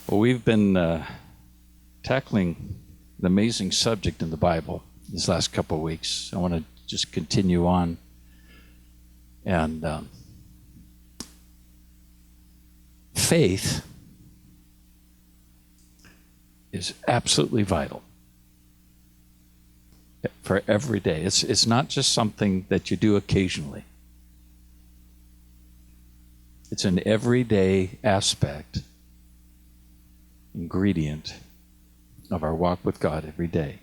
Well, we've been tackling the amazing subject in the Bible these last couple of weeks. I want to just continue on. And faith is absolutely vital for every day. It's not just something that you do occasionally. It's an everyday aspect, ingredient of our walk with God every day.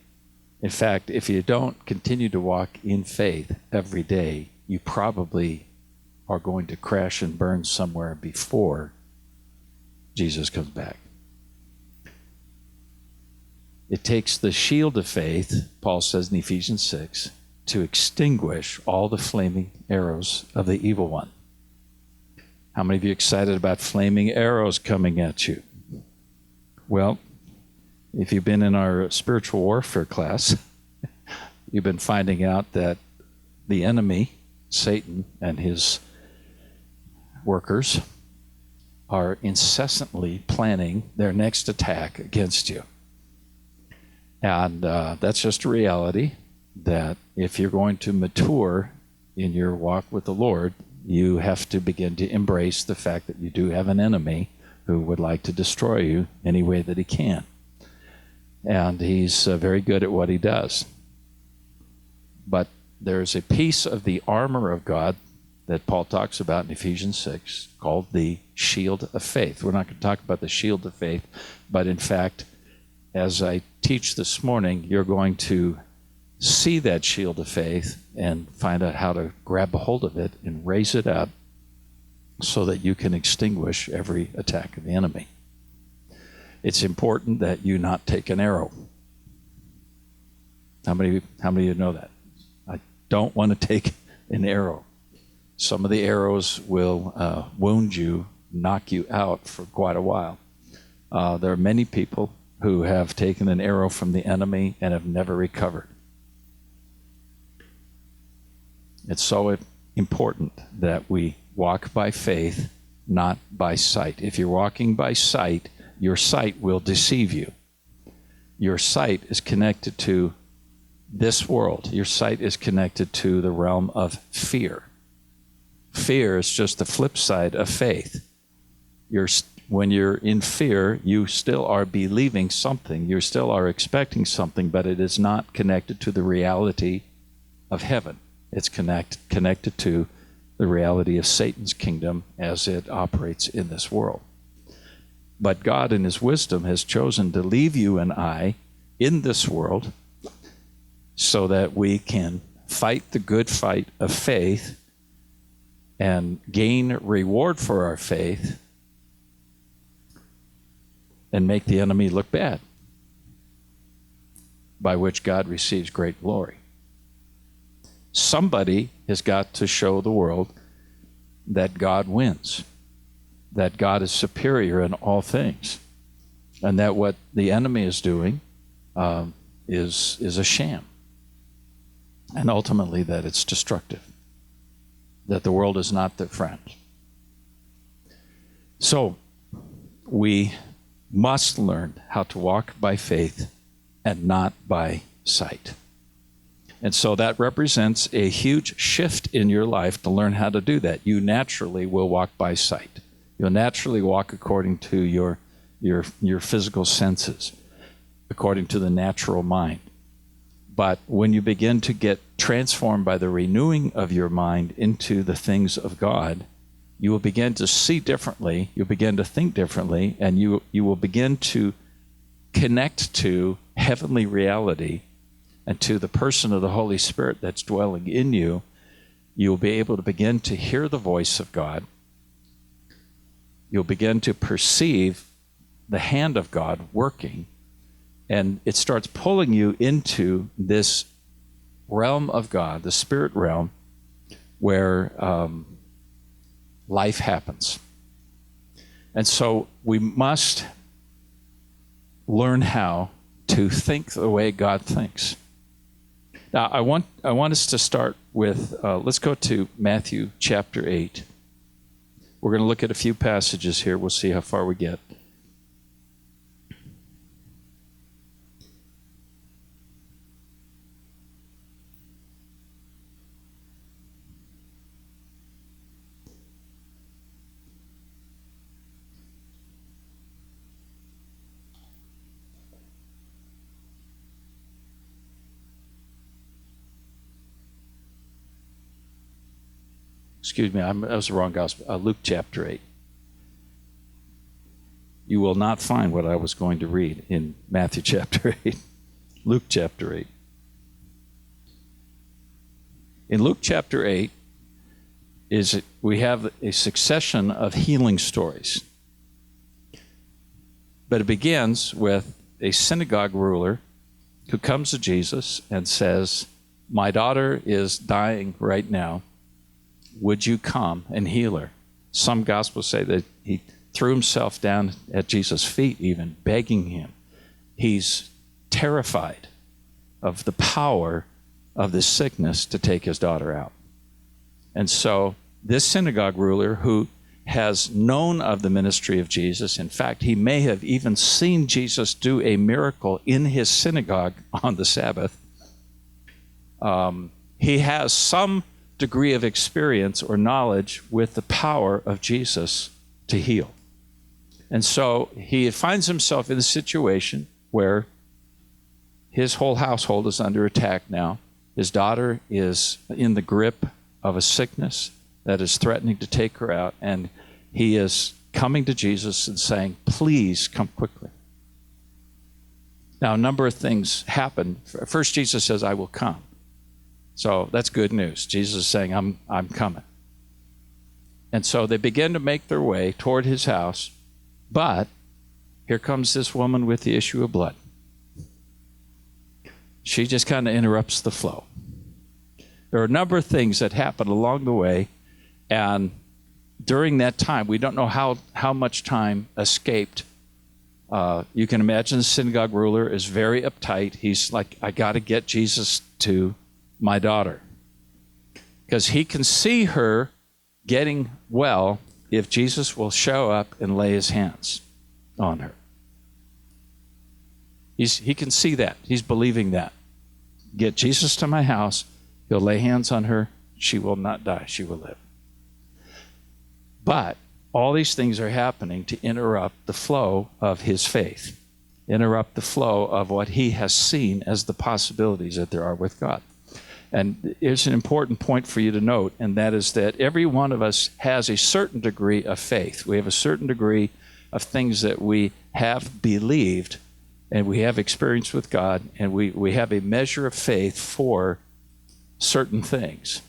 In fact, if you don't continue to walk in faith every day, you probably are going to crash and burn somewhere before Jesus comes back. It takes the shield of faith, Paul says in Ephesians 6, to extinguish all the flaming arrows of the evil one. How many of you are excited about flaming arrows coming at you? Well, if you've been in our spiritual warfare class, you've been finding out that the enemy, Satan, and his workers are incessantly planning their next attack against you. And that's just a reality that if you're going to mature in your walk with the Lord, you have to begin to embrace the fact that you do have an enemy who would like to destroy you any way that he can. And he's very good at what he does. But there's a piece of the armor of God that Paul talks about in Ephesians 6 called the shield of faith. We're not going to talk about the shield of faith, but in fact, as I teach this morning, you're going to see that shield of faith and find out how to grab a hold of it and raise it up so that you can extinguish every attack of the enemy. It's important that you not take an arrow. How many of you know that? I don't want to take an arrow. Some of the arrows will wound you, knock you out for quite a while. There are many people who have taken an arrow from the enemy and have never recovered. It's so important that we walk by faith, not by sight. If you're walking by sight, your sight will deceive you. Your sight is connected to this world. Your sight is connected to the realm of fear. Fear is just the flip side of faith. When you're in fear, you still are believing something. You still are expecting something, but it is not connected to the reality of heaven. It's connected to the reality of Satan's kingdom as it operates in this world. But God in his wisdom has chosen to leave you and I in this world so that we can fight the good fight of faith and gain reward for our faith and make the enemy look bad, by which God receives great glory. Somebody has got to show the world that God wins, that God is superior in all things, and that what the enemy is doing is a sham, and ultimately that it's destructive, that the world is not their friend. So we must learn how to walk by faith and not by sight. And so that represents a huge shift in your life to learn how to do that. You naturally will walk by sight. You'll naturally walk according to your physical senses, according to the natural mind. But when you begin to get transformed by the renewing of your mind into the things of God, you will begin to see differently, you'll begin to think differently, and you will begin to connect to heavenly reality and to the person of the Holy Spirit that's dwelling in you. You'll be able to begin to hear the voice of God. You'll begin to perceive the hand of God working, and it starts pulling you into this realm of God, the spirit realm, where life happens. And so we must learn how to think the way God thinks. Now, I want us to start with, let's go to Matthew chapter 8. We're going to look at a few passages here. We'll see how far we get. Excuse me, that was the wrong gospel. Luke chapter 8. You will not find what I was going to read in Matthew chapter 8. Luke chapter 8. In Luke chapter 8, we have a succession of healing stories. But it begins with a synagogue ruler who comes to Jesus and says, my daughter is dying right now. Would you come and heal her? Some gospels say that he threw himself down at Jesus' feet even, begging him. He's terrified of the power of this sickness to take his daughter out. And so this synagogue ruler, who has known of the ministry of Jesus, in fact, he may have even seen Jesus do a miracle in his synagogue on the Sabbath, he has some degree of experience or knowledge with the power of Jesus to heal. And so he finds himself in a situation where his whole household is under attack now. His daughter is in the grip of a sickness that is threatening to take her out, and he is coming to Jesus and saying, please come quickly. Now, a number of things happen. First, Jesus says, I will come. So that's good news. Jesus is saying, I'm coming. And so they begin to make their way toward his house, but here comes this woman with the issue of blood. She just kind of interrupts the flow. There are a number of things that happen along the way, and during that time, we don't know how much time escaped. You can imagine the synagogue ruler is very uptight. He's like, I got to get Jesus to my daughter, because he can see her getting well if Jesus will show up and lay his hands on her. He can see that. He's believing that. Get Jesus to my house, he'll lay hands on her, she will not die, she will live. But all these things are happening to interrupt the flow of his faith, interrupt the flow of what he has seen as the possibilities that there are with God. And here's an important point for you to note, and that is that every one of us has a certain degree of faith. We have a certain degree of things that we have believed and we have experience with God, and we have a measure of faith for certain things.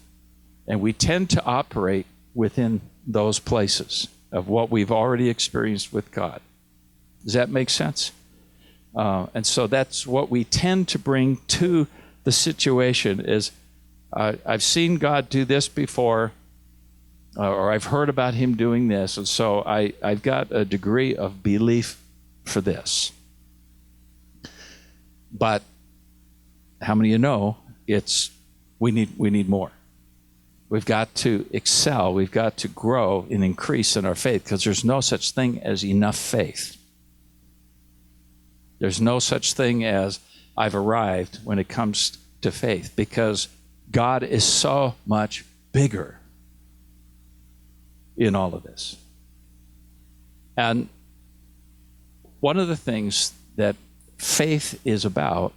And we tend to operate within those places of what we've already experienced with God. Does that make sense? And so that's what we tend to bring to the situation is, I've seen God do this before, or I've heard about him doing this, and so I've got a degree of belief for this. But how many of you know we need more? We've got to excel. We've got to grow and increase in our faith, because there's no such thing as enough faith. There's no such thing as I've arrived when it comes to faith, because God is so much bigger in all of this. And one of the things that faith is about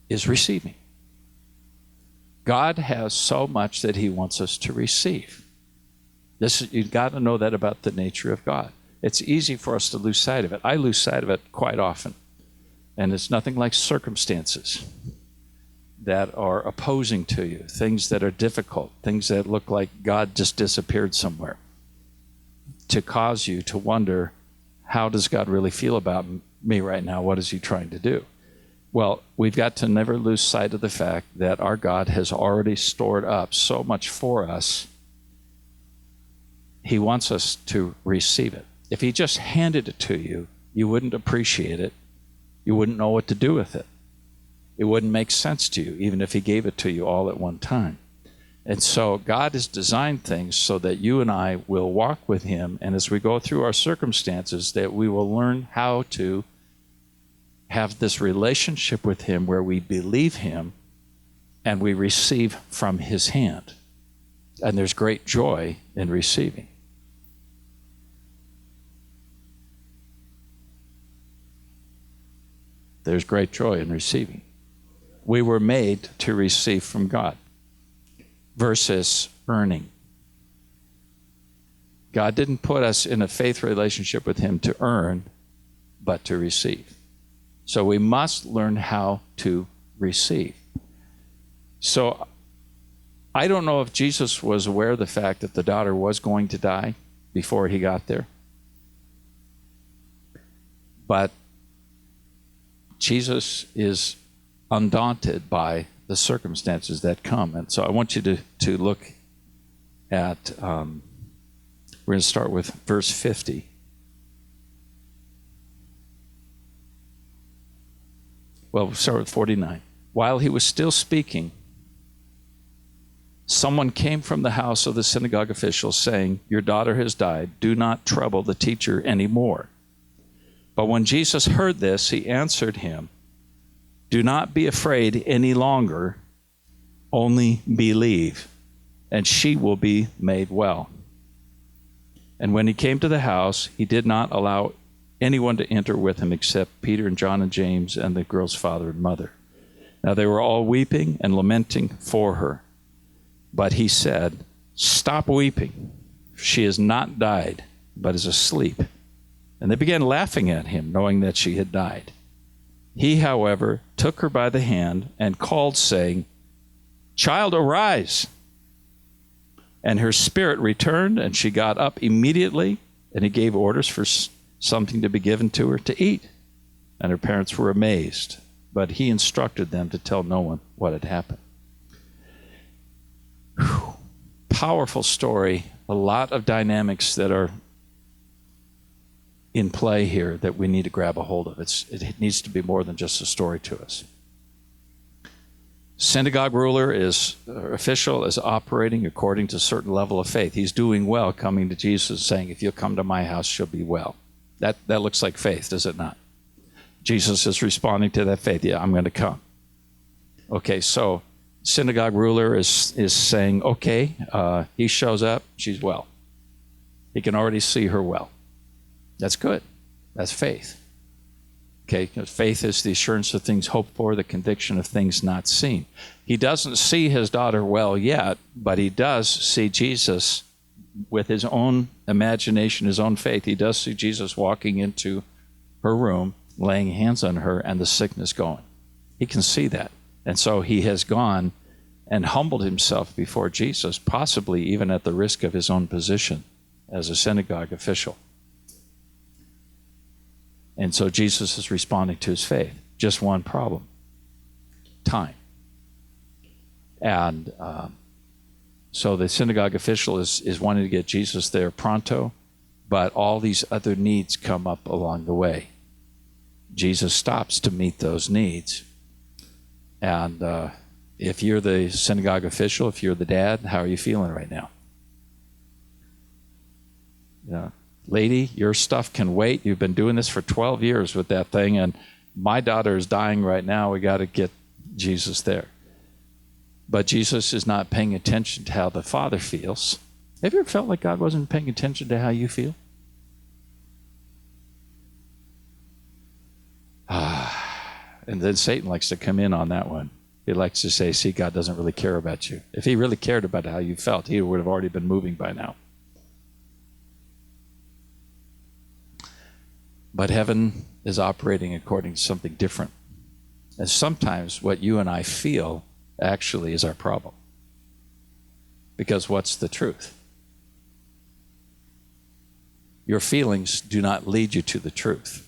is receiving. God has so much that he wants us to receive. You've got to know that about the nature of God. It's easy for us to lose sight of it. I lose sight of it quite often. And it's nothing like circumstances that are opposing to you, things that are difficult, things that look like God just disappeared somewhere, to cause you to wonder, how does God really feel about me right now? What is he trying to do? Well, we've got to never lose sight of the fact that our God has already stored up so much for us. He wants us to receive it. If he just handed it to you, you wouldn't appreciate it. You wouldn't know what to do with it. It wouldn't make sense to you, even if he gave it to you all at one time. And so God has designed things so that you and I will walk with him, and as we go through our circumstances, that we will learn how to have this relationship with him where we believe him and we receive from his hand. And there's great joy in receiving. There's great joy in receiving. We were made to receive from God. versus earning. God didn't put us in a faith relationship with him to earn, but to receive. So we must learn how to receive. So I don't know if Jesus was aware of the fact that the daughter was going to die before he got there. But Jesus is undaunted by the circumstances that come. And so I want you to look at, we're going to start with verse 50. Well, we'll start with 49. While he was still speaking, someone came from the house of the synagogue official saying, "Your daughter has died. Do not trouble the teacher anymore." But when Jesus heard this, he answered him, "Do not be afraid any longer, only believe, and she will be made well." And when he came to the house, he did not allow anyone to enter with him except Peter and John and James and the girl's father and mother. Now they were all weeping and lamenting for her. But he said, "Stop weeping. She has not died, but is asleep." And they began laughing at him, knowing that she had died. He, however, took her by the hand and called, saying, "Child, arise." And her spirit returned, and she got up immediately, and he gave orders for something to be given to her to eat. And her parents were amazed, but he instructed them to tell no one what had happened. Whew. Powerful story, a lot of dynamics that are in play here that we need to grab a hold of. It needs to be more than just a story to us. Synagogue ruler official is operating according to a certain level of faith. He's doing well, coming to Jesus saying, "If you'll come to my house, she'll be well." That looks like faith, does it not? Jesus is responding to that faith. "Yeah, I'm going to come." Okay, so synagogue ruler is saying, okay, he shows up, she's well. He can already see her well. That's good. That's faith. Okay, because faith is the assurance of things hoped for, the conviction of things not seen. He doesn't see his daughter well yet, but he does see Jesus with his own imagination, his own faith. He does see Jesus walking into her room, laying hands on her, and the sickness going. He can see that. And so he has gone and humbled himself before Jesus, possibly even at the risk of his own position as a synagogue official. And so Jesus is responding to his faith. Just one problem: time. And so the synagogue official is wanting to get Jesus there pronto, but all these other needs come up along the way. Jesus stops to meet those needs. And if you're the synagogue official, if you're the dad, how are you feeling right now? Yeah. Lady, your stuff can wait. You've been doing this for 12 years with that thing, and my daughter is dying right now. We got to get Jesus there. But Jesus is not paying attention to how the Father feels. Have you ever felt like God wasn't paying attention to how you feel? And then Satan likes to come in on that one. He likes to say, see, God doesn't really care about you. If he really cared about how you felt, he would have already been moving by now. But heaven is operating according to something different. And sometimes what you and I feel actually is our problem. Because what's the truth? Your feelings do not lead you to the truth.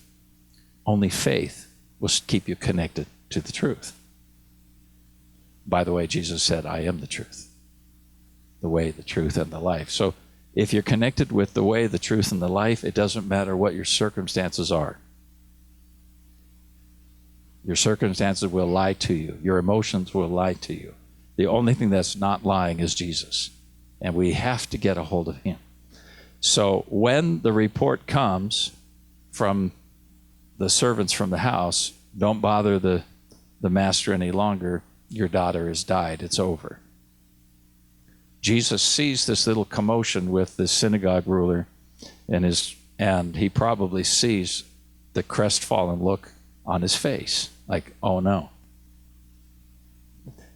Only faith will keep you connected to the truth. By the way, Jesus said, I am the truth, the way, the truth, and the life. So if you're connected with the way, the truth, and the life, it doesn't matter what your circumstances are. Your circumstances will lie to you. Your emotions will lie to you. The only thing that's not lying is Jesus. And we have to get a hold of him. So when the report comes from the servants from the house, don't bother the master any longer. Your daughter has died. It's over. Jesus sees this little commotion with the synagogue ruler, and he probably sees the crestfallen look on his face, like, oh no.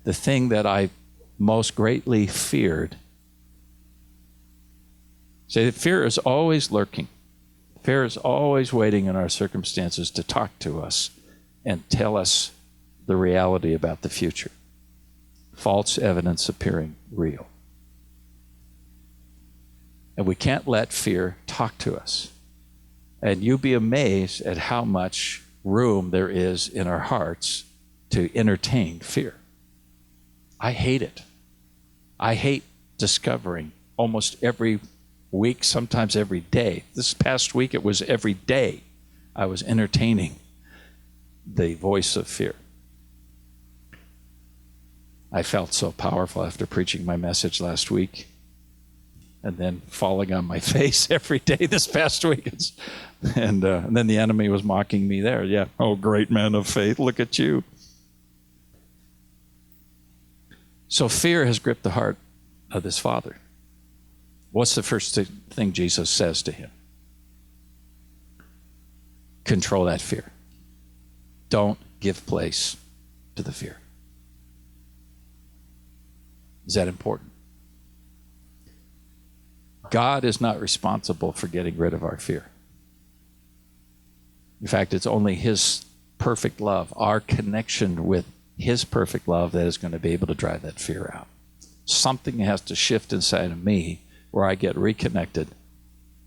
The thing that I most greatly feared. Say that fear is always lurking. Fear is always waiting in our circumstances to talk to us and tell us the reality about the future. False evidence appearing real. And we can't let fear talk to us. And you'll be amazed at how much room there is in our hearts to entertain fear. I hate it. I hate discovering almost every week, sometimes every day. This past week, it was every day I was entertaining the voice of fear. I felt so powerful after preaching my message last week and then falling on my face every day this past week. And then the enemy was mocking me there. Yeah, oh, great man of faith, look at you. So fear has gripped the heart of this father. What's the first thing Jesus says to him? Control that fear. Don't give place to the fear. Is that important? God is not responsible for getting rid of our fear. In fact, it's only his perfect love, our connection with his perfect love, that is going to be able to drive that fear out. Something has to shift inside of me where I get reconnected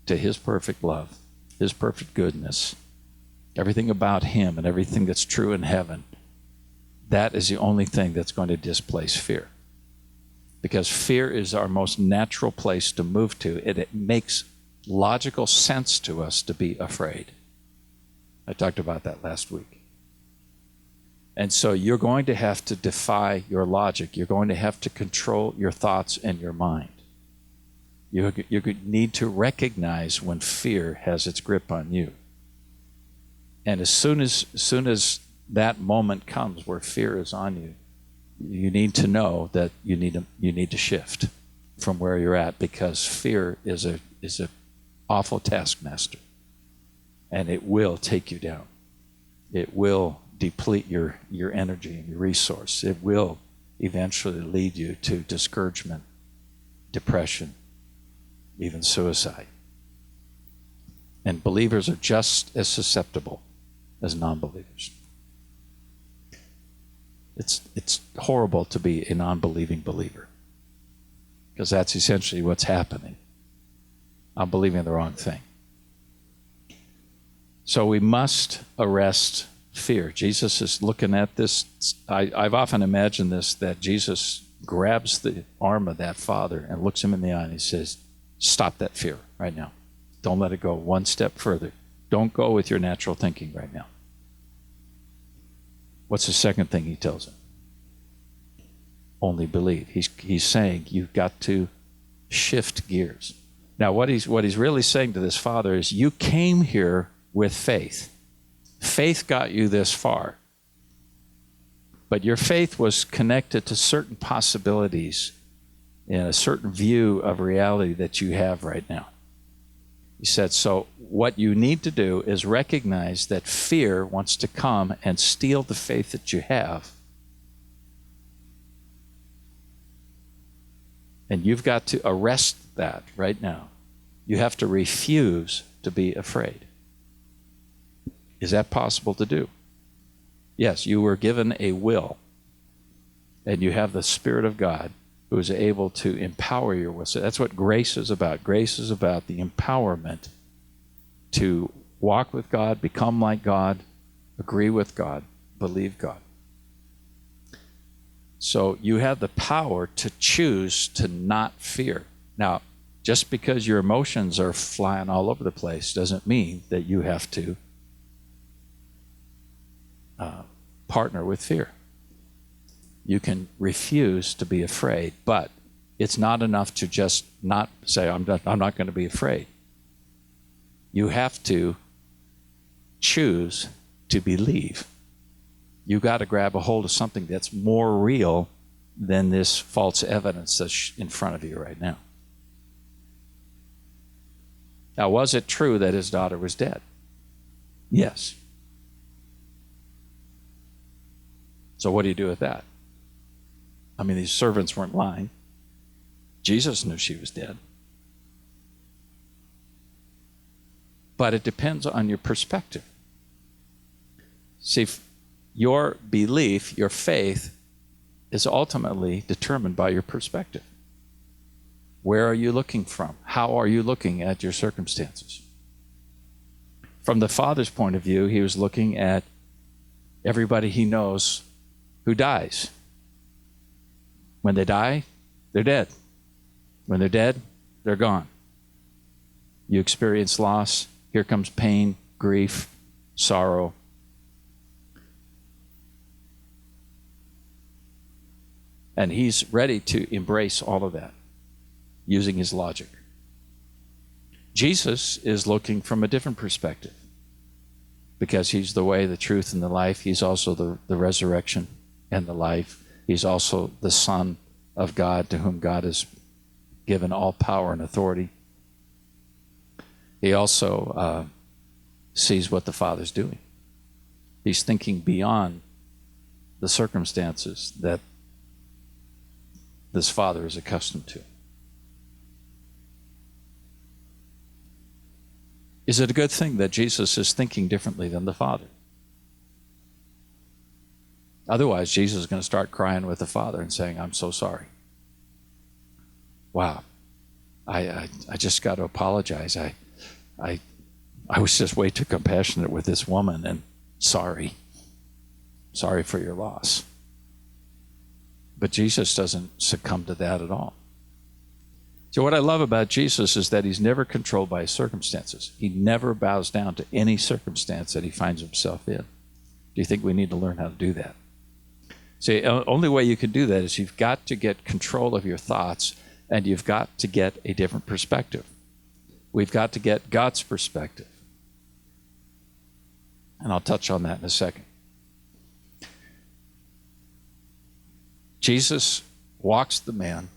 to his perfect love, his perfect goodness, everything about him and everything that's true in heaven. That is the only thing that's going to displace fear. Because fear is our most natural place to move to. It makes logical sense to us to be afraid. I talked about that last week. And so you're going to have to defy your logic. You're going to have to control your thoughts and your mind. You need to recognize when fear has its grip on you. And as soon as that moment comes where fear is on you, you need to know that you need to shift from where you're at, because fear is a awful taskmaster, and it will take you down. It will deplete your energy and your resource. It will eventually lead you to discouragement, depression, even suicide. And believers are just as susceptible as non-believers. It's horrible to be a non-believing believer, because that's essentially what's happening. I'm believing the wrong thing. So we must arrest fear. Jesus is looking at this. I've often imagined this, that Jesus grabs the arm of that father and looks him in the eye and he says, stop that fear right now. Don't let it go one step further. Don't go with your natural thinking right now. What's the second thing he tells him? Only believe. He's saying you've got to shift gears. Now, what he's really saying to this father is, you came here with faith. Faith got you this far. But your faith was connected to certain possibilities and a certain view of reality that you have right now. He said, so what you need to do is recognize that fear wants to come and steal the faith that you have. And you've got to arrest that right now. You have to refuse to be afraid. Is that possible to do? Yes, you were given a will, and you have the Spirit of God who is able to empower your will. So that's what grace is about. Grace is about the empowerment to walk with God, become like God, agree with God, believe God. So you have the power to choose to not fear. Now, just because your emotions are flying all over the place doesn't mean that you have to partner with fear. You can refuse to be afraid, but it's not enough to just not say, I'm not going to be afraid. You have to choose to believe. You got to grab a hold of something that's more real than this false evidence that's in front of you right now. Now, was it true that his daughter was dead? Yes. So what do you do with that? I mean, these servants weren't lying. Jesus knew she was dead. But it depends on your perspective. See, your belief, your faith, is ultimately determined by your perspective. Where are you looking from? How are you looking at your circumstances? From the Father's point of view, he was looking at everybody he knows who dies. When they die, they're dead. When they're dead, they're gone. You experience loss. Here comes pain, grief, sorrow. And he's ready to embrace all of that using his logic. Jesus is looking from a different perspective because he's the way, the truth, and the life. He's also the resurrection and the life. He's also the Son of God, to whom God has given all power and authority. He also sees what the Father's doing. He's thinking beyond the circumstances that this Father is accustomed to. Is it a good thing that Jesus is thinking differently than the Father? Otherwise, Jesus is going to start crying with the Father and saying, I'm so sorry. Wow. I just got to apologize. I was just way too compassionate with this woman, and sorry. Sorry for your loss. But Jesus doesn't succumb to that at all. So what I love about Jesus is that he's never controlled by his circumstances. He never bows down to any circumstance that he finds himself in. Do you think we need to learn how to do that? See, the only way you can do that is you've got to get control of your thoughts, and you've got to get a different perspective. We've got to get God's perspective. And I'll touch on that in a second. Jesus walks the man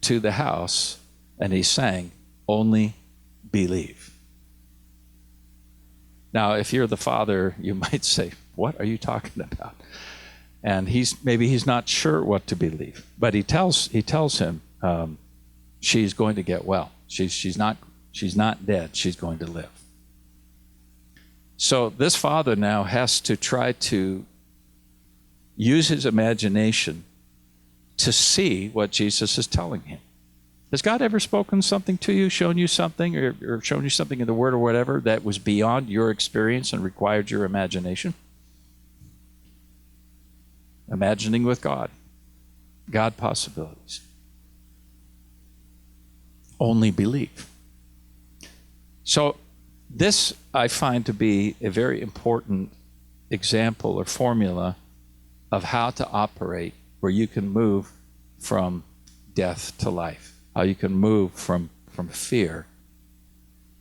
to the house, and he's saying, only believe. Now, if you're the Father, you might say, what are you talking about? And maybe he's not sure what to believe, but he tells him she's going to get well. She's not dead. She's going to live. So this father now has to try to use his imagination to see what Jesus is telling him. Has God ever spoken something to you, shown you something, or shown you something in the Word or whatever that was beyond your experience and required your imagination? Imagining with God possibilities. Only believe. So this I find to be a very important example or formula of how to operate where you can move from death to life, how you can move from fear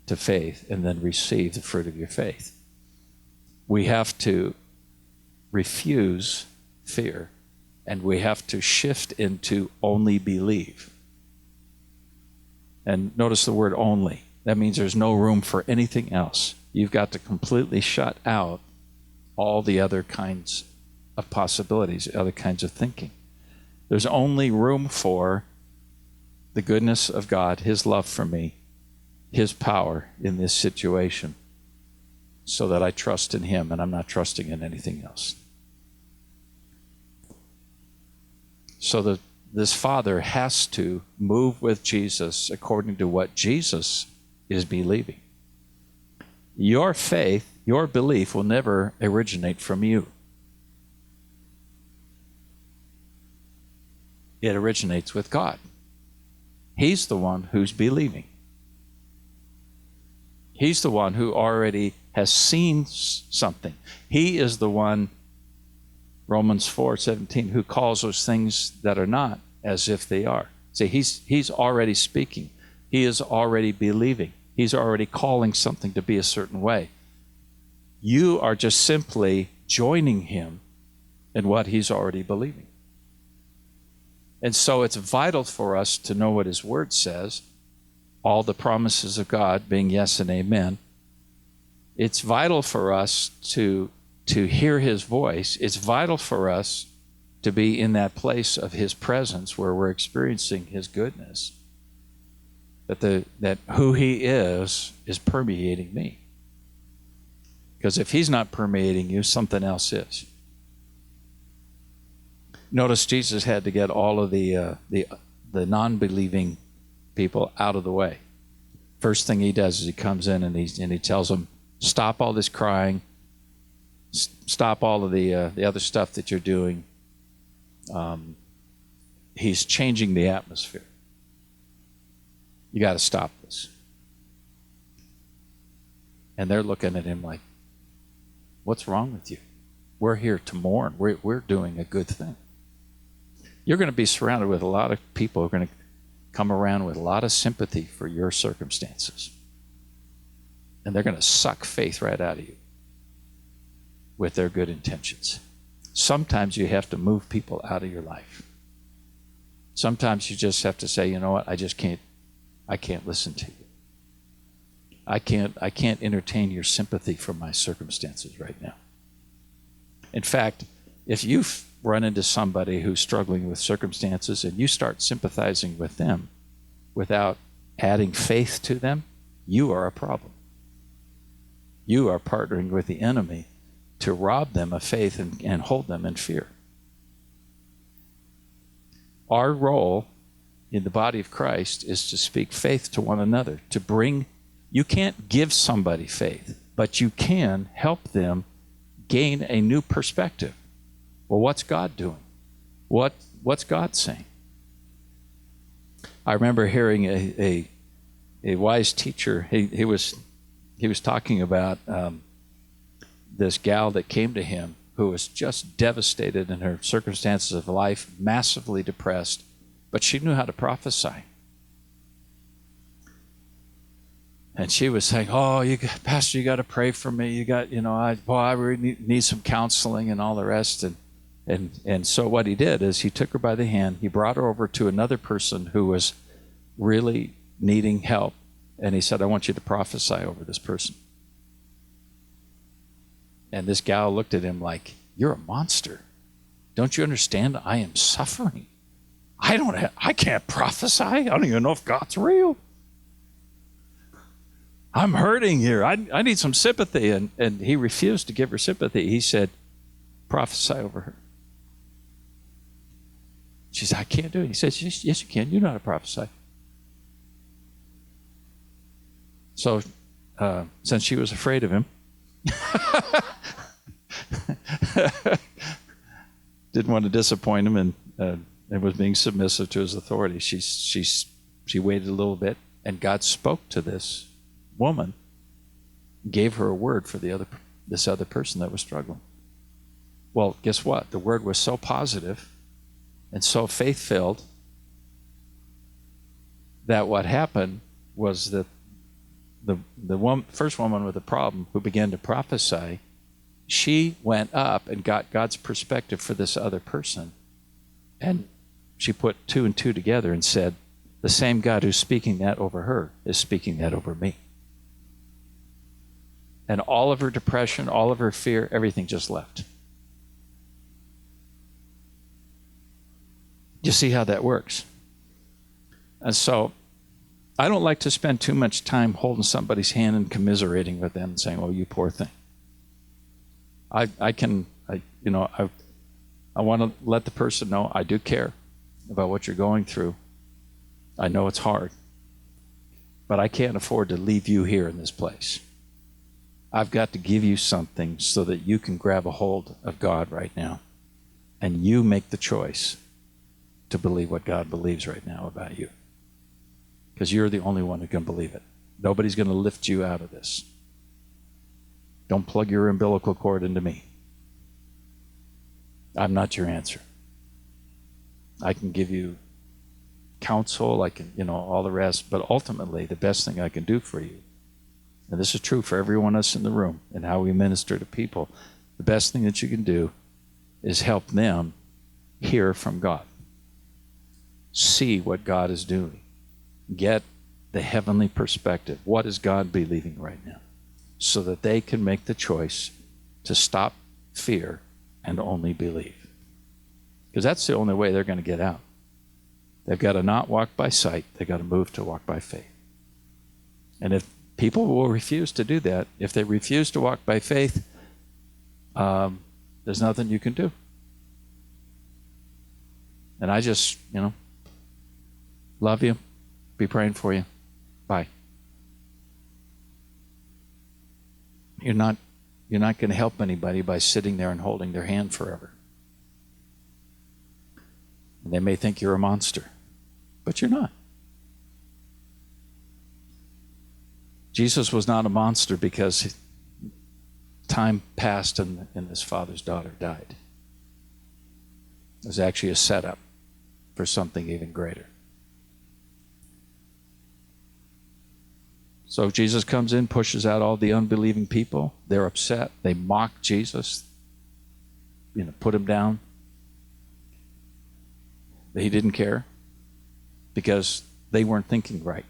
to faith and then receive the fruit of your faith. We have to refuse fear, and we have to shift into only believe. And notice the word only. That means there's no room for anything else. You've got to completely shut out all the other kinds of possibilities, other kinds of thinking. There's only room for the goodness of God, his love for me, his power in this situation, so that I trust in him and I'm not trusting in anything else. So this father has to move with Jesus according to what Jesus is believing. Your faith, your belief will never originate from you. It originates with God. He's the one who's believing. He's the one who already has seen something. He is the one, Romans 4:17, who calls those things that are not as if they are. See, he's already speaking. He is already believing. He's already calling something to be a certain way. You are just simply joining him in what he's already believing. And so it's vital for us to know what his word says, all the promises of God being yes and amen. It's vital for us to hear his voice. It's vital for us to be in that place of his presence where we're experiencing his goodness. That who he is permeating me. Because if he's not permeating you, something else is. Notice Jesus had to get all of the non-believing people out of the way. First thing he does is he comes in and he tells them, stop all this crying, stop all of the other stuff that you're doing. He's changing the atmosphere. You got to stop this. And they're looking at him like, what's wrong with you? We're here to mourn. We're doing a good thing. You're going to be surrounded with a lot of people who are going to come around with a lot of sympathy for your circumstances. And they're going to suck faith right out of you with their good intentions. Sometimes you have to move people out of your life. Sometimes you just have to say, you know what, I can't listen to you. I can't entertain your sympathy for my circumstances right now. In fact, if you've run into somebody who's struggling with circumstances and you start sympathizing with them without adding faith to them, you are a problem. You are partnering with the enemy to rob them of faith and hold them in fear. Our role in the body of Christ is to speak faith to one another, to bring, you can't give somebody faith, but you can help them gain a new perspective. Well, what's God doing? What's God saying? I remember hearing a wise teacher. He was talking about this gal that came to him who was just devastated in her circumstances of life, massively depressed, but she knew how to prophesy. And she was saying, "Oh, Pastor, you got to pray for me. You got, I really need some counseling and all the rest." And so what he did is he took her by the hand. He brought her over to another person who was really needing help, and he said, "I want you to prophesy over this person." And this gal looked at him like, "You're a monster. Don't you understand? I am suffering. I can't prophesy. I don't even know if God's real. I'm hurting here. I need some sympathy." And he refused to give her sympathy. He said, "Prophesy over her." She said, "I can't do it." He said, "Yes, you can. You know how to prophesy." So, since she was afraid of him, didn't want to disappoint him, and was being submissive to his authority, she waited a little bit, and God spoke to this woman, gave her a word for this other person that was struggling. Well, guess what? The word was so positive and so faith-filled that what happened was that the first woman with the problem who began to prophesy, she went up and got God's perspective for this other person, and she put two and two together and said, the same God who's speaking that over her is speaking that over me. And all of her depression, all of her fear, everything just left. You see how that works? And so I don't like to spend too much time holding somebody's hand and commiserating with them and saying, "Oh, you poor thing." I want to let the person know I do care about what you're going through. I know it's hard, but I can't afford to leave you here in this place. I've got to give you something so that you can grab a hold of God right now, and you make the choice to believe what God believes right now about you. Because you're the only one who can believe it. Nobody's going to lift you out of this. Don't plug your umbilical cord into me. I'm not your answer. I can give you counsel, I can, all the rest, but ultimately the best thing I can do for you, and this is true for every one of us in the room and how we minister to people, the best thing that you can do is help them hear from God. See what God is doing. Get the heavenly perspective. What is God believing right now? So that they can make the choice to stop fear and only believe. Because that's the only way they're going to get out. They've got to not walk by sight. They've got to move to walk by faith. And if people will refuse to do that, if they refuse to walk by faith, there's nothing you can do. And I just, love you. Be praying for you. Bye. You're not going to help anybody by sitting there and holding their hand forever. And they may think you're a monster, but you're not. Jesus was not a monster because time passed and his father's daughter died. It was actually a setup for something even greater. So Jesus comes in, pushes out all the unbelieving people. They're upset. They mock Jesus, put him down. But he didn't care because they weren't thinking right.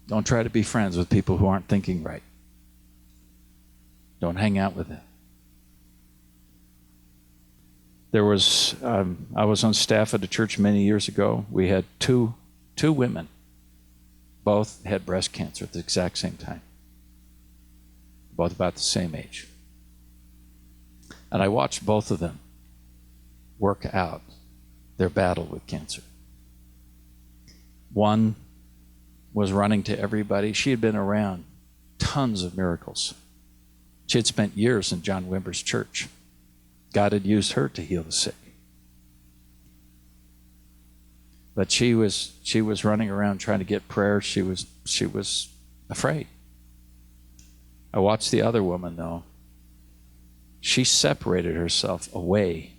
Don't try to be friends with people who aren't thinking right. Don't hang out with them. There was, I was on staff at a church many years ago. We had two women. Both had breast cancer at the exact same time. Both about the same age. And I watched both of them work out their battle with cancer. One was running to everybody. She had been around tons of miracles. She had spent years in John Wimber's church. God had used her to heal the sick. But she was running around trying to get prayer. She was afraid. I watched the other woman, though. She separated herself away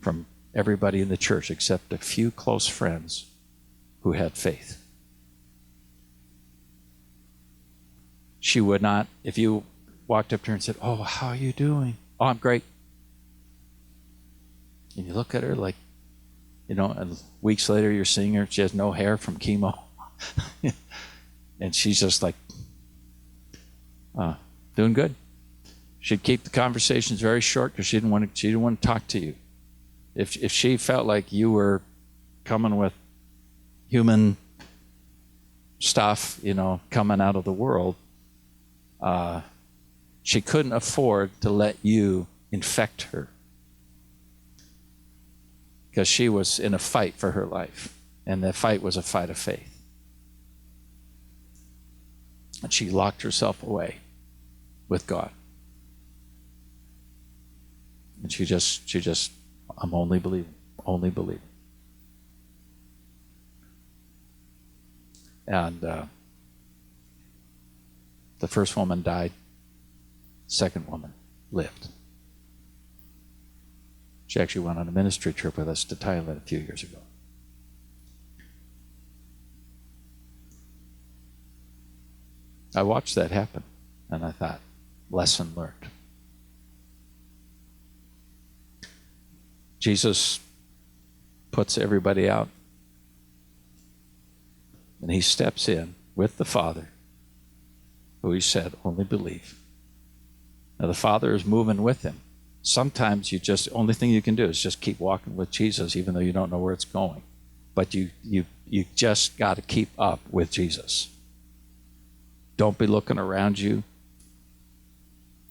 from everybody in the church except a few close friends who had faith. She would not, if you walked up to her and said, "Oh, how are you doing?" "Oh, I'm great." And you look at her like, and weeks later you're seeing her, she has no hair from chemo. And she's just like, doing good. She'd keep the conversations very short because she didn't want to talk to you. If she felt like you were coming with human stuff, coming out of the world, she couldn't afford to let you infect her. Because she was in a fight for her life. And the fight was a fight of faith. And she locked herself away with God. And she just, I'm only believing. And the first woman died. Second woman lived. She actually went on a ministry trip with us to Thailand a few years ago. I watched that happen, and I thought, lesson learned. Jesus puts everybody out, and he steps in with the Father, who he said, only believe. Now the Father is moving with him. Sometimes only thing you can do is just keep walking with Jesus, even though you don't know where it's going. But you just got to keep up with Jesus. Don't be looking around you.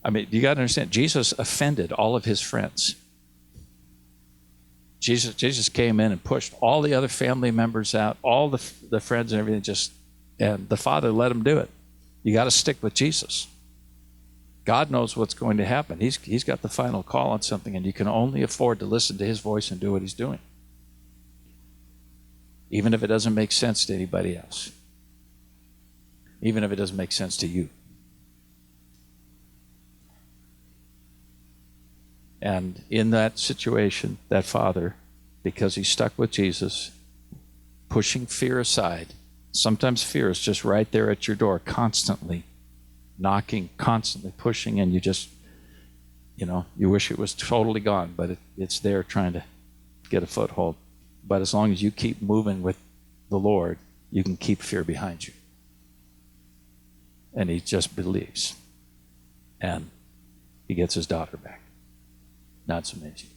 I mean, you got to understand, Jesus offended all of his friends. Jesus came in and pushed all the other family members out, all the friends and everything, and the Father let him do it. You got to stick with Jesus. God knows what's going to happen. He's got the final call on something, and you can only afford to listen to his voice and do what he's doing, even if it doesn't make sense to anybody else, even if it doesn't make sense to you. And in that situation, that father, because he stuck with Jesus, pushing fear aside, sometimes fear is just right there at your door, constantly knocking, constantly pushing, and you just, you wish it was totally gone, but it's there trying to get a foothold. But as long as you keep moving with the Lord, you can keep fear behind you. And he just believes. And he gets his daughter back. That's amazing.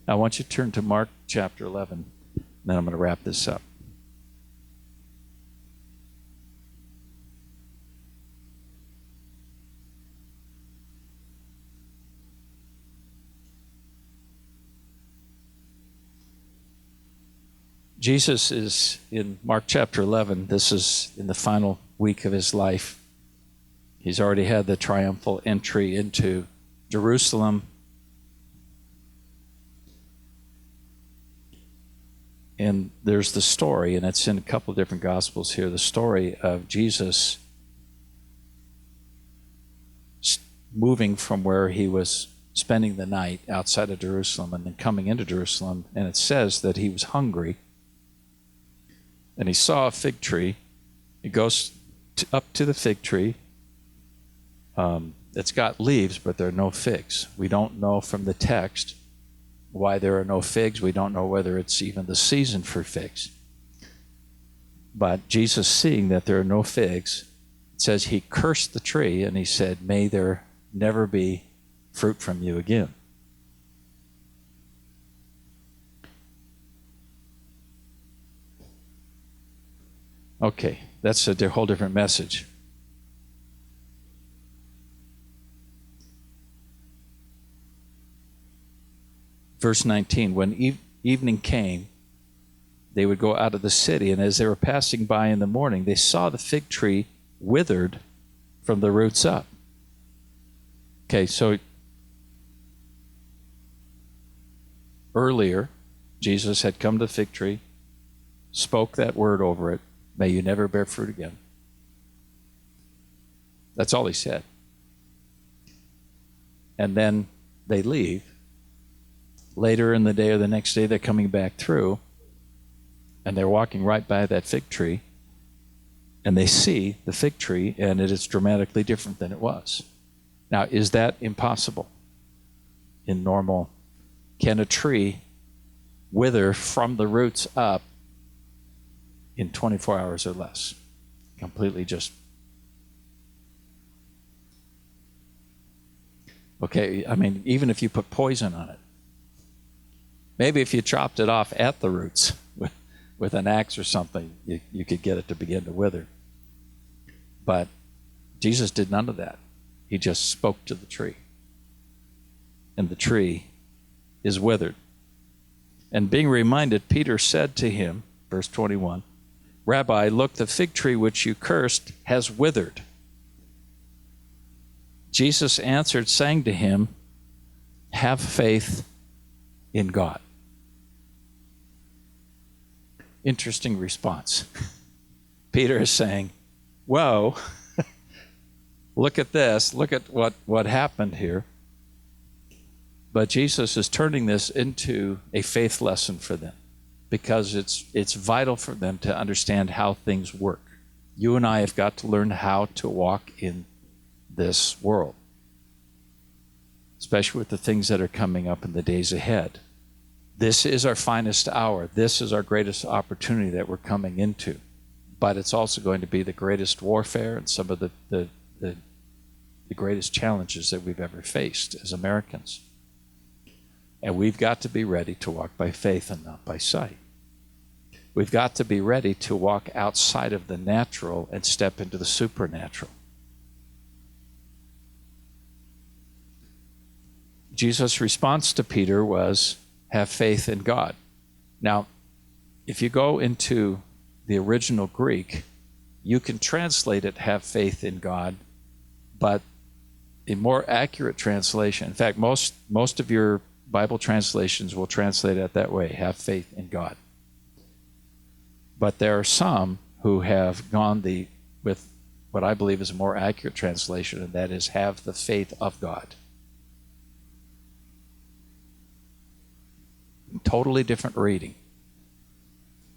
Now, I want you to turn to Mark chapter 11, and then I'm going to wrap this up. Jesus is in Mark chapter 11. This is in the final week of his life. He's already had the triumphal entry into Jerusalem. And there's the story, and it's in a couple of different Gospels here, the story of Jesus moving from where he was spending the night outside of Jerusalem and then coming into Jerusalem. And it says that he was hungry. And he saw a fig tree. He goes up to the fig tree. It's got leaves, but there are no figs. We don't know from the text why there are no figs. We don't know whether it's even the season for figs. But Jesus, seeing that there are no figs, it says he cursed the tree and he said, "May there never be fruit from you again." Okay, that's a whole different message. Verse 19, when evening came, they would go out of the city, and as they were passing by in the morning, they saw the fig tree withered from the roots up. Okay, so earlier, Jesus had come to the fig tree, spoke that word over it, "May you never bear fruit again." That's all he said. And then they leave. Later in the day or the next day, they're coming back through, and they're walking right by that fig tree, and they see the fig tree, and it is dramatically different than it was. Now, is that impossible in normal? Can a tree wither from the roots up in 24 hours or less? Completely just... Okay, I mean, even if you put poison on it, maybe if you chopped it off at the roots with an axe or something, you could get it to begin to wither. But Jesus did none of that. He just spoke to the tree. And the tree is withered. And being reminded, Peter said to him, verse 21, "Rabbi, look, the fig tree which you cursed has withered." Jesus answered, saying to him, "Have faith in God." Interesting response. Peter is saying, whoa, look at this. Look at what happened here. But Jesus is turning this into a faith lesson for them because it's vital for them to understand how things work. You and I have got to learn how to walk in this world, especially with the things that are coming up in the days ahead. This is our finest hour. This is our greatest opportunity that we're coming into. But it's also going to be the greatest warfare and some of the greatest challenges that we've ever faced as Americans. And we've got to be ready to walk by faith and not by sight. We've got to be ready to walk outside of the natural and step into the supernatural. Jesus' response to Peter was, "Have faith in God." Now, if you go into the original Greek, you can translate it, "have faith in God," but a more accurate translation, in fact, most of your Bible translations will translate it that way, "have faith in God." But there are some who have gone with what I believe is a more accurate translation, and that is, "have the faith of God." Totally different reading.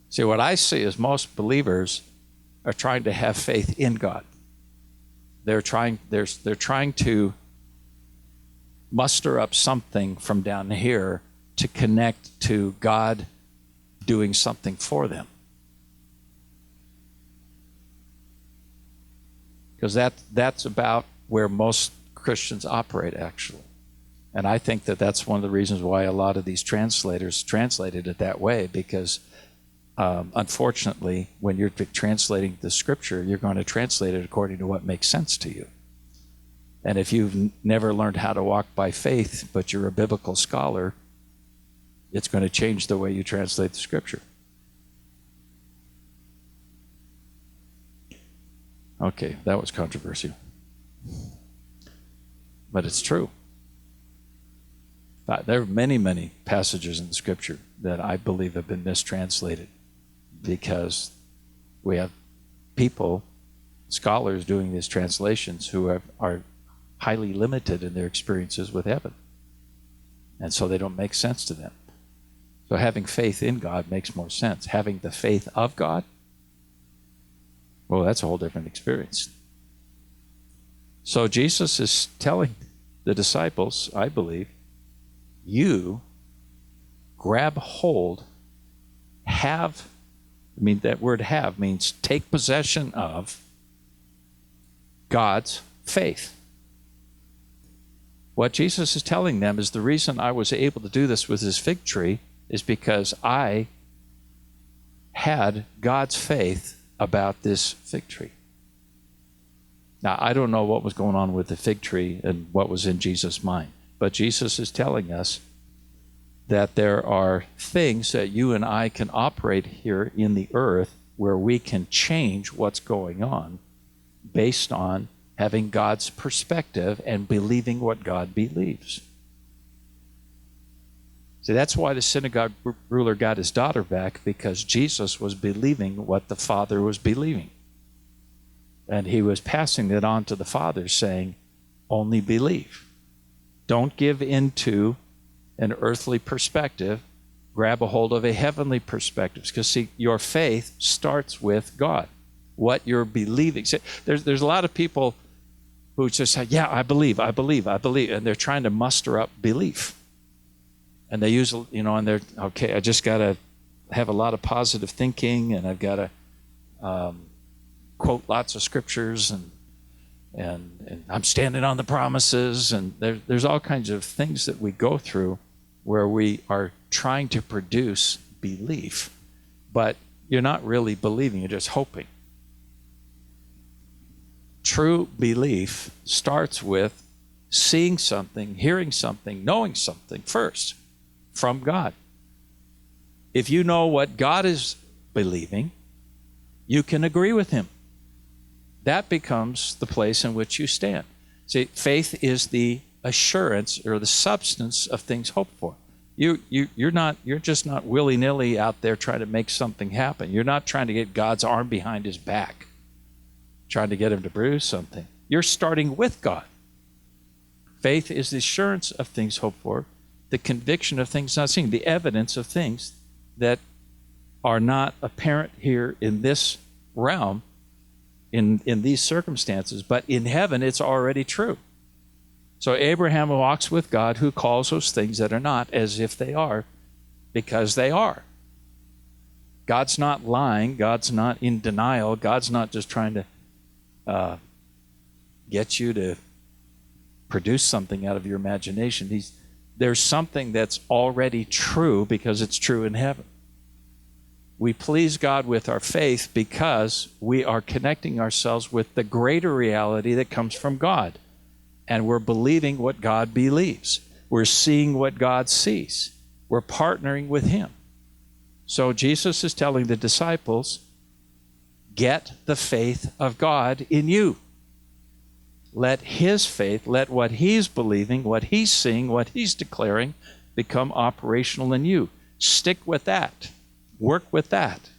See, what I see is most believers are trying to have faith in God. They're trying to muster up something from down here to connect to God doing something for them. Because that's about where most Christians operate, actually. And I think that that's one of the reasons why a lot of these translators translated it that way, because unfortunately, when you're translating the scripture, you're going to translate it according to what makes sense to you. And if you've never learned how to walk by faith, but you're a biblical scholar, it's going to change the way you translate the scripture. Okay, that was controversial. But it's true. There are many, many passages in the scripture that I believe have been mistranslated because we have people, scholars doing these translations who are highly limited in their experiences with heaven. And so they don't make sense to them. So having faith in God makes more sense. Having the faith of God, well, that's a whole different experience. So Jesus is telling the disciples, I believe, you grab hold, that word have means take possession of God's faith. What Jesus is telling them is the reason I was able to do this with this fig tree is because I had God's faith about this fig tree. Now, I don't know what was going on with the fig tree and what was in Jesus' mind, but Jesus is telling us that there are things that you and I can operate here in the earth where we can change what's going on based on having God's perspective and believing what God believes. See, that's why the synagogue ruler got his daughter back, because Jesus was believing what the Father was believing. And he was passing it on to the Father, saying, only believe. Don't give into an earthly perspective. Grab a hold of a heavenly perspective. Because, see, your faith starts with God. What you're believing. See, there's a lot of people who just say, yeah, I believe. And they're trying to muster up belief. And they use, and they're, okay, I just got to have a lot of positive thinking, and I've got to quote lots of scriptures, and I'm standing on the promises, and there's all kinds of things that we go through where we are trying to produce belief, but you're not really believing, you're just hoping. True belief starts with seeing something, hearing something, knowing something first from God. If you know what God is believing, you can agree with him. That becomes the place in which you stand. See, faith is the assurance or the substance of things hoped for. You're just not willy-nilly out there trying to make something happen. You're not trying to get God's arm behind his back, trying to get him to produce something. You're starting with God. Faith is the assurance of things hoped for, the conviction of things not seen, the evidence of things that are not apparent here in this realm, in these circumstances, but in heaven it's already true. So Abraham walks with God, who calls those things that are not as if they are, because they are. God's not lying. God's not in denial. God's not just trying to get you to produce something out of your imagination. There's something that's already true because it's true in heaven. We please God with our faith because we are connecting ourselves with the greater reality that comes from God. And we're believing what God believes. We're seeing what God sees. We're partnering with him. So Jesus is telling the disciples, get the faith of God in you. Let his faith, let what he's believing, what he's seeing, what he's declaring, become operational in you. Stick with that. Work with that.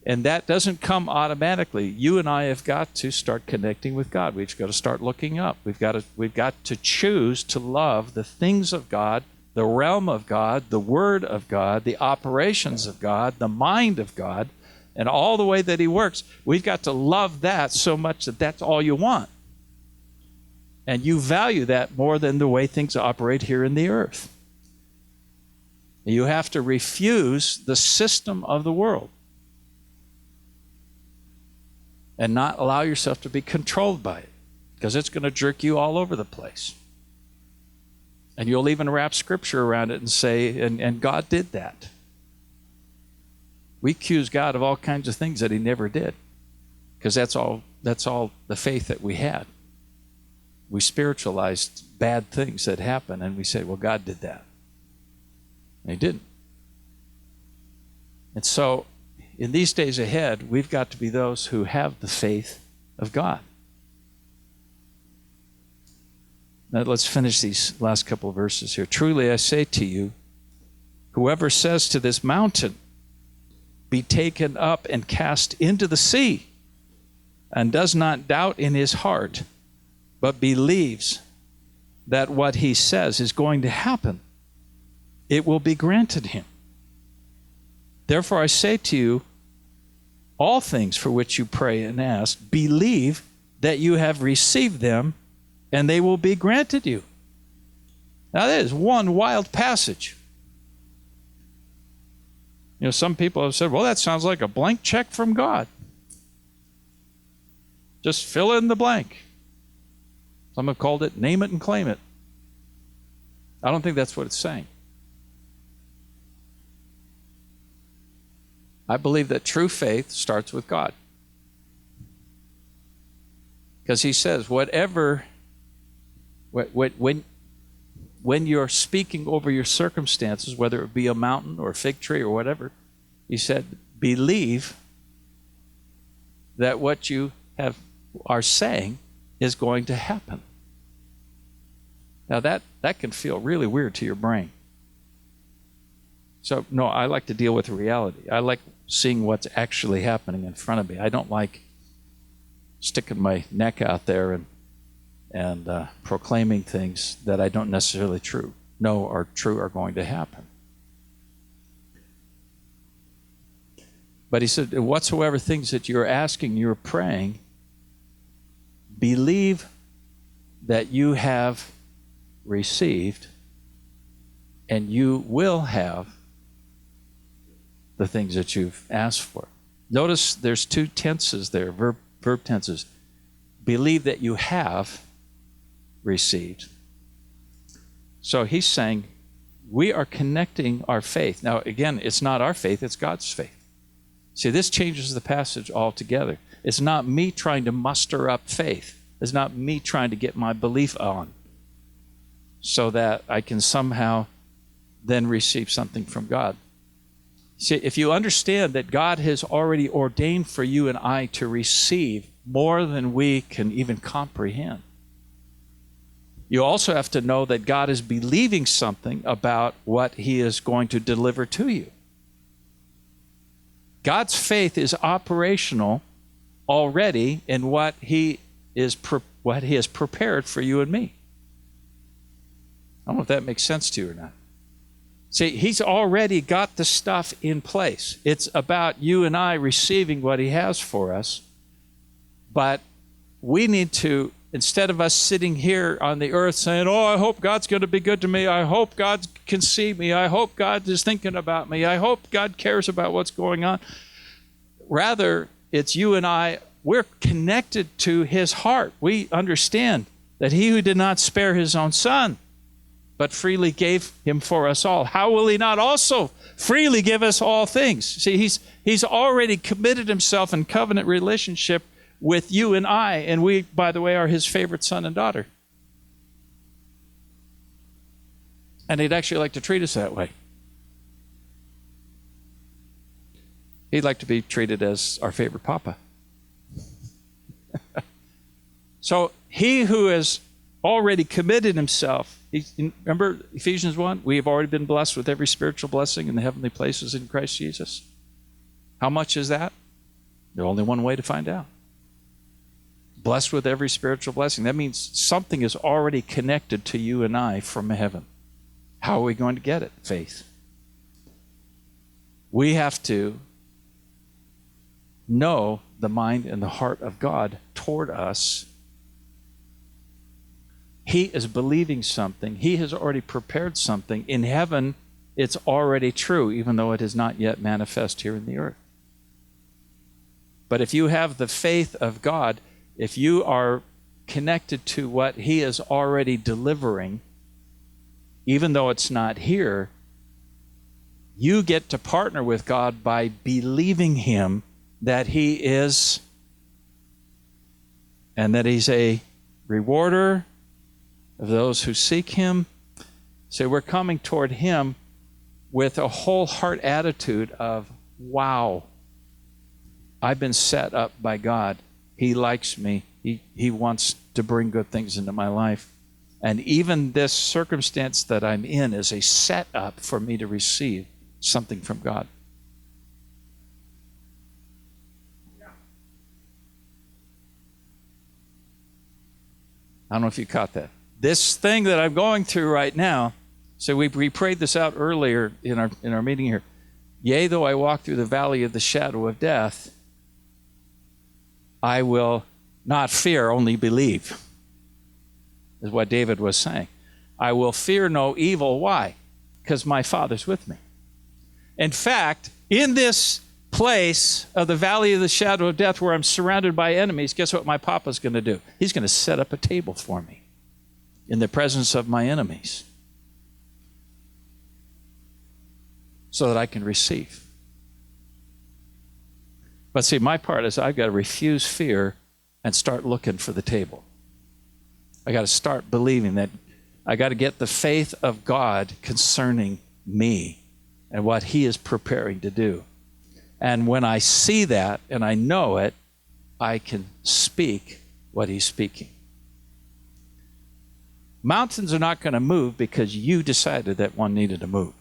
And that doesn't come automatically. You and I have got to start connecting with God. We've got to start looking up. We've got to choose to love the things of God, the realm of God, the Word of God, the operations of God, the mind of God, and all the way that he works. We've got to love that so much that that's all you want. And you value that more than the way things operate here in the earth. You have to refuse the system of the world and not allow yourself to be controlled by it, because it's going to jerk you all over the place. And you'll even wrap scripture around it and say, and God did that. We accuse God of all kinds of things that he never did, because that's all the faith that we had. We spiritualized bad things that happened, and we said, well, God did that. And he didn't. And so in these days ahead, we've got to be those who have the faith of God. Now let's finish these last couple of verses here. Truly I say to you, whoever says to this mountain, be taken up and cast into the sea, and does not doubt in his heart, but believes that what he says is going to happen, it will be granted him. Therefore I say to you, all things for which you pray and ask, believe that you have received them, and they will be granted you. Now that is one wild passage. You know, some people have said, well, that sounds like a blank check from God. Just fill in the blank. Some have called it name it and claim it. I don't think that's what it's saying. I believe that true faith starts with God. Because he says, whatever, when you're speaking over your circumstances, whether it be a mountain or a fig tree or whatever, he said, believe that what you are saying is going to happen. Now that can feel really weird to your brain. So no, I like to deal with reality. I like seeing what's actually happening in front of me. I don't like sticking my neck out there and proclaiming things that I don't necessarily know are true are going to happen. But he said, whatsoever things that you're asking, you're praying, believe that you have received, and you will have the things that you've asked for. Notice there's two tenses there, verb tenses. Believe that you have received. So he's saying we are connecting our faith. Now again, it's not our faith, it's God's faith. See, this changes the passage altogether. It's not me trying to muster up faith. It's not me trying to get my belief on so that I can somehow then receive something from God. See, if you understand that God has already ordained for you and I to receive more than we can even comprehend, you also have to know that God is believing something about what he is going to deliver to you. God's faith is operational already in what he has prepared for you and me. I don't know if that makes sense to you or not. See, he's already got the stuff in place. It's about you and I receiving what he has for us. But we need to, instead of us sitting here on the earth saying, oh, I hope God's going to be good to me. I hope God can see me. I hope God is thinking about me. I hope God cares about what's going on. Rather, it's you and I, we're connected to his heart. We understand that he who did not spare his own son, but freely gave him for us all, how will he not also freely give us all things? See, he's already committed himself in covenant relationship with you and I, and we, by the way, are his favorite son and daughter. And he'd actually like to treat us that way. He'd like to be treated as our favorite papa. So he who has already committed himself, remember Ephesians 1? We have already been blessed with every spiritual blessing in the heavenly places in Christ Jesus. How much is that? There's only one way to find out. Blessed with every spiritual blessing. That means something is already connected to you and I from heaven. How are we going to get it? Faith. We have to know the mind and the heart of God toward us. He is believing something. He has already prepared something. In heaven, it's already true, even though it is not yet manifest here in the earth. But if you have the faith of God, if you are connected to what he is already delivering, even though it's not here, you get to partner with God by believing him that he is, and that he's a rewarder of those who seek him. So we're coming toward him with a whole heart attitude of, wow, I've been set up by God. He likes me. He wants to bring good things into my life. And even this circumstance that I'm in is a setup for me to receive something from God. I don't know if you caught that. This thing that I'm going through right now, so we prayed this out earlier in our meeting here. Yea, though I walk through the valley of the shadow of death, I will not fear, only believe, is what David was saying. I will fear no evil. Why? Because my Father's with me. In fact, in this place of the valley of the shadow of death where I'm surrounded by enemies, guess what my Papa's going to do? He's going to set up a table for me in the presence of my enemies so that I can receive. But see, my part is I've got to refuse fear and start looking for the table. I got to start believing that I got to get the faith of God concerning me and what he is preparing to do. And when I see that and I know it, I can speak what he's speaking. Mountains are not going to move because you decided that one needed to move.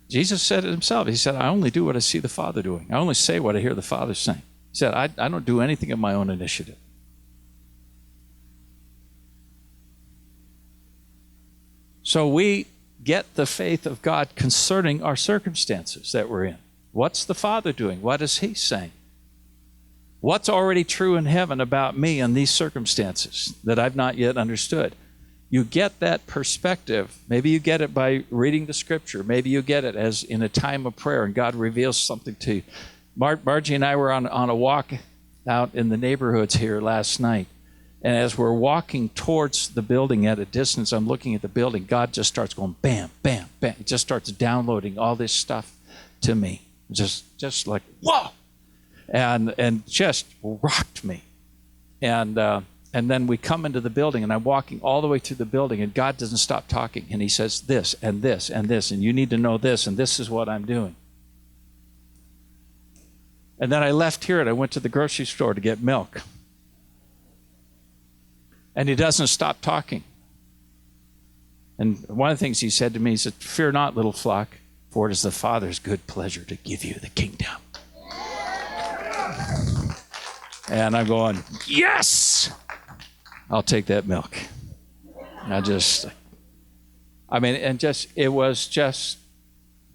Jesus said it himself. He said, I only do what I see the Father doing. I only say what I hear the Father saying. He said, I don't do anything of my own initiative. So we get the faith of God concerning our circumstances that we're in. What's the Father doing? What is he saying? What's already true in heaven about me and these circumstances that I've not yet understood? You get that perspective. Maybe you get it by reading the scripture. Maybe you get it as in a time of prayer and God reveals something to you. Margie and I were on a walk out in the neighborhoods here last night. And as we're walking towards the building at a distance, I'm looking at the building. God just starts going bam, bam, bam. He just starts downloading all this stuff to me. Just like, whoa! And just rocked me. And then we come into the building, and I'm walking all the way through the building, and God doesn't stop talking. And he says this and this and this, and you need to know this, and this is what I'm doing. And then I left here, and I went to the grocery store to get milk. And he doesn't stop talking. And one of the things he said to me, he said, fear not, little flock, for it is the Father's good pleasure to give you the kingdom. And I'm going, yes! I'll take that milk. It was just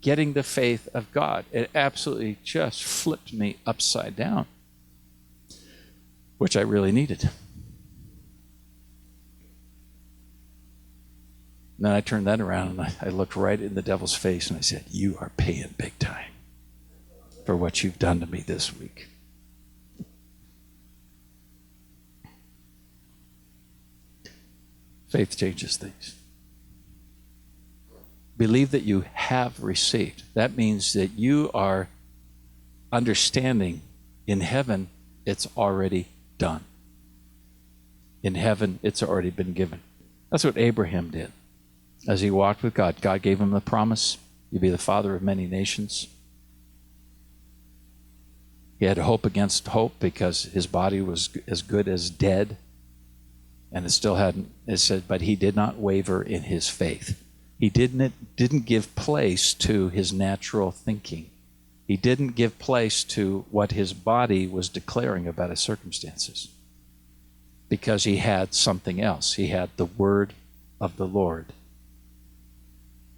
getting the faith of God. It absolutely just flipped me upside down, which I really needed. And then I turned that around and I looked right in the devil's face and I said, you are paying big time for what you've done to me this week. Faith changes things. Believe that you have received. That means that you are understanding in heaven it's already done. In heaven it's already been given. That's what Abraham did. As he walked with God, God gave him the promise, you'll be the father of many nations. He had hope against hope because his body was as good as dead. And it still hadn't, it said, but he did not waver in his faith. He didn't give place to his natural thinking. He didn't give place to what his body was declaring about his circumstances. Because he had something else. He had the word of the Lord.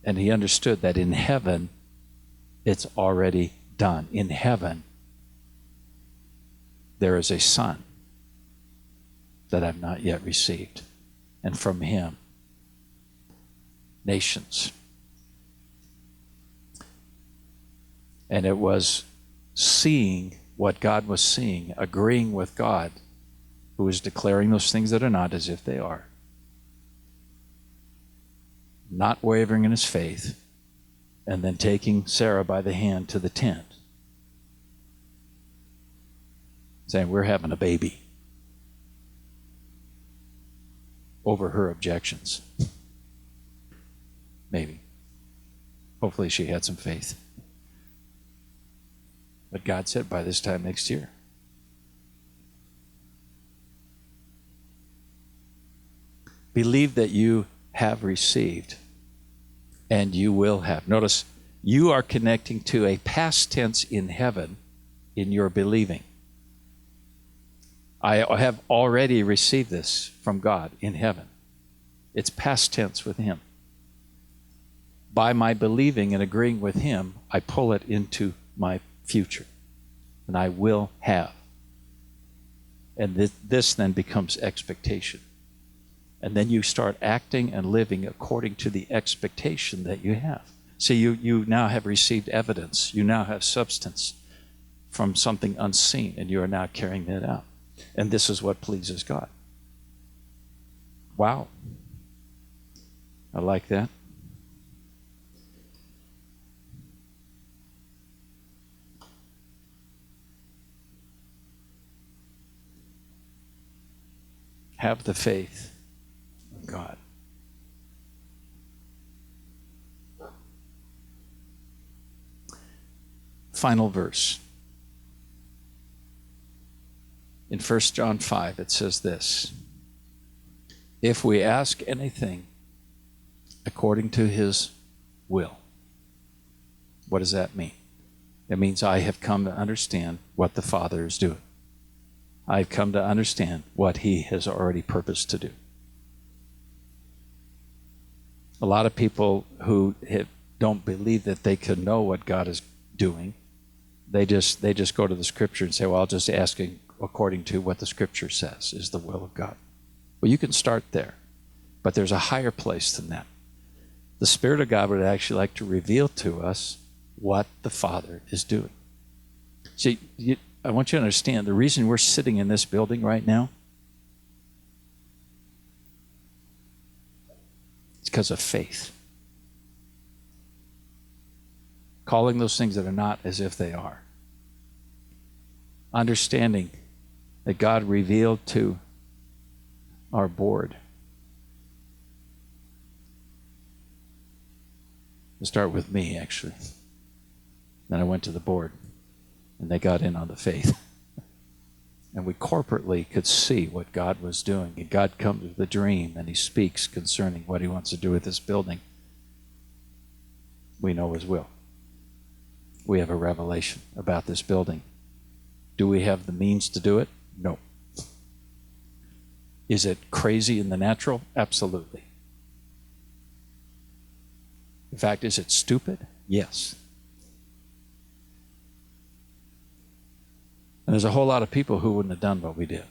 And he understood that in heaven, it's already done. In heaven, there is a son that I've not yet received. And from him, nations. And it was seeing what God was seeing, agreeing with God, who is declaring those things that are not as if they are, not wavering in his faith, and then taking Sarah by the hand to the tent, saying, we're having a baby, over her objections. Maybe. Hopefully she had some faith. But God said by this time next year. Believe that you have received and you will have. Notice, you are connecting to a past tense in heaven in your believing. I have already received this from God in heaven. It's past tense with him. By my believing and agreeing with him, I pull it into my future. And I will have. And this then becomes expectation. And then you start acting and living according to the expectation that you have. See, you now have received evidence. You now have substance from something unseen, and you are now carrying that out. And this is what pleases God. Wow. I like that. Have the faith of God. Final verse. In 1 John 5, it says this: if we ask anything according to his will. What does that mean? It means I have come to understand what the Father is doing. I've come to understand what he has already purposed to do. A lot of people who don't believe that they can know what God is doing, they just go to the Scripture and say, well, I'll just ask according to what the Scripture says is the will of God. Well, you can start there, but there's a higher place than that. The Spirit of God would actually like to reveal to us what the Father is doing. See, I want you to understand, the reason we're sitting in this building right now is because of faith. Calling those things that are not as if they are. Understanding that God revealed to our board. We'll start with me, actually. Then I went to the board. And they got in on the faith. And we corporately could see what God was doing. And God comes with a dream, and he speaks concerning what he wants to do with this building. We know his will. We have a revelation about this building. Do we have the means to do it? No. Is it crazy in the natural? Absolutely. In fact, is it stupid? Yes. And there's a whole lot of people who wouldn't have done what we did.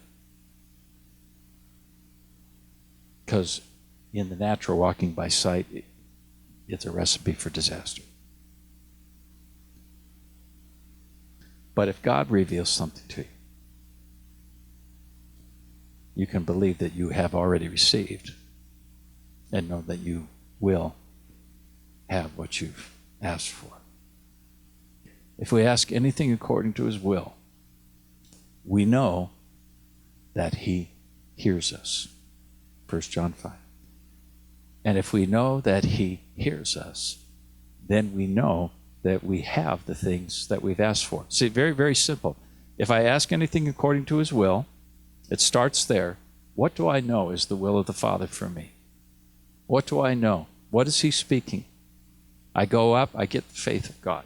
Because in the natural, walking by sight, it's a recipe for disaster. But if God reveals something to you, you can believe that you have already received and know that you will have what you've asked for. If we ask anything according to his will, we know that he hears us. 1 John 5. And if we know that he hears us, then we know that we have the things that we've asked for. See, very, very simple. If I ask anything according to his will, it starts there. What do I know is the will of the Father for me? What do I know? What is he speaking? I go up, I get the faith of God.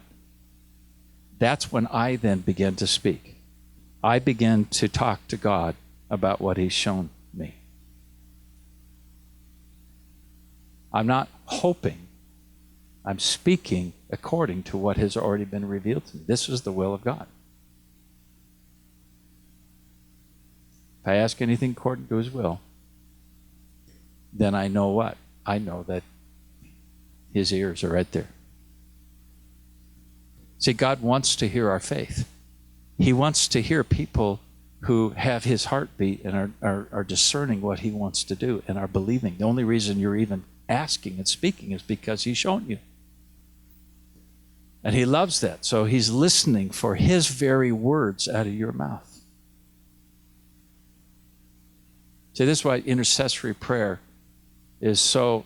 That's when I then begin to speak. I begin to talk to God about what he's shown me. I'm not hoping. I'm speaking according to what has already been revealed to me. This is the will of God. If I ask anything according to his will, then I know what? I know that his ears are right there. See, God wants to hear our faith. He wants to hear people who have his heartbeat and are discerning what he wants to do and are believing. The only reason you're even asking and speaking is because he's shown you. And he loves that. So he's listening for his very words out of your mouth. See, this is why intercessory prayer is so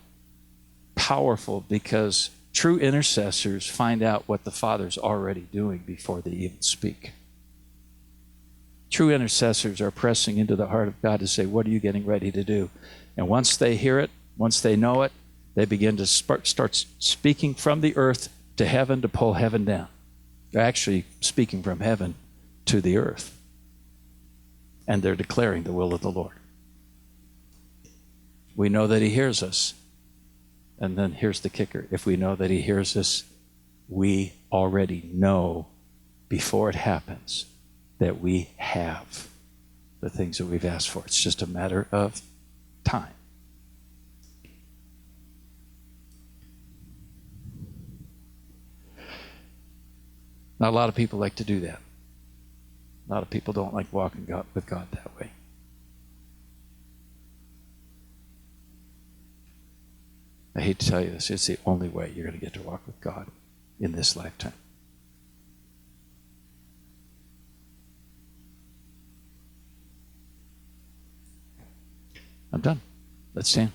powerful, because true intercessors find out what the Father's already doing before they even speak. True intercessors are pressing into the heart of God to say, what are you getting ready to do? And once they hear it, once they know it, they begin to start speaking from the earth to heaven to pull heaven down. They're actually speaking from heaven to the earth. And they're declaring the will of the Lord. We know that he hears us. And then here's the kicker. If we know that he hears us, we already know before it happens that we have the things that we've asked for. It's just a matter of time. Not a lot of people like to do that. A lot of people don't like walking with God that way. I hate to tell you this, it's the only way you're going to get to walk with God in this lifetime. I'm done. Let's stand.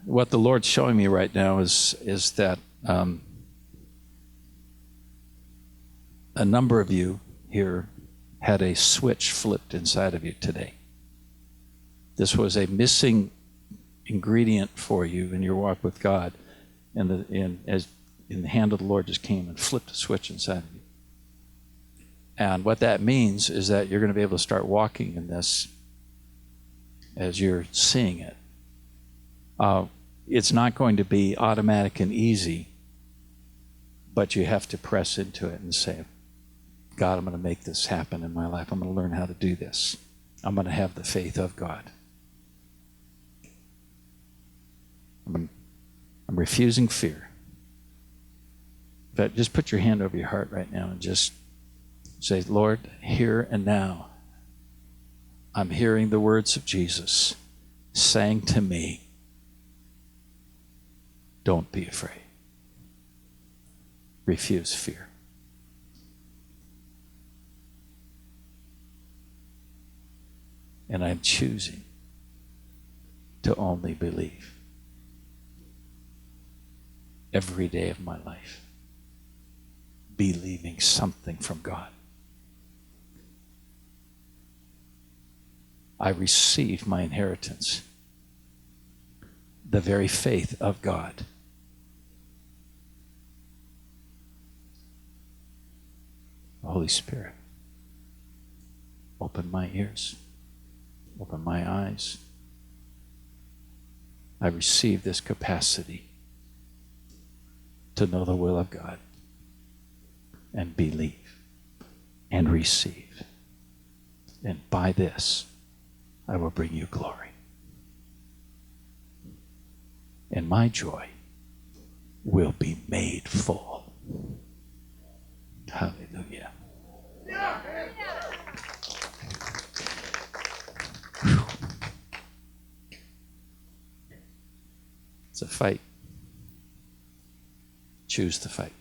What the Lord's showing me right now is that a number of you here had a switch flipped inside of you today. This was a missing ingredient for you in your walk with God, and the hand of the Lord just came and flipped a switch inside of you. And what that means is that you're going to be able to start walking in this as you're seeing it. It's not going to be automatic and easy, but you have to press into it and say, God, I'm going to make this happen in my life. I'm going to learn how to do this. I'm going to have the faith of God. I'm refusing fear. But just put your hand over your heart right now and just say, Lord, here and now, I'm hearing the words of Jesus saying to me, don't be afraid. Refuse fear. And I'm choosing to only believe every day of my life, believing something from God. I receive my inheritance, the very faith of God. Holy Spirit, open my ears. Open my eyes. I receive this capacity to know the will of God and believe and receive. And by this, I will bring you glory. And my joy will be made full. Hallelujah. It's a fight. Choose to fight.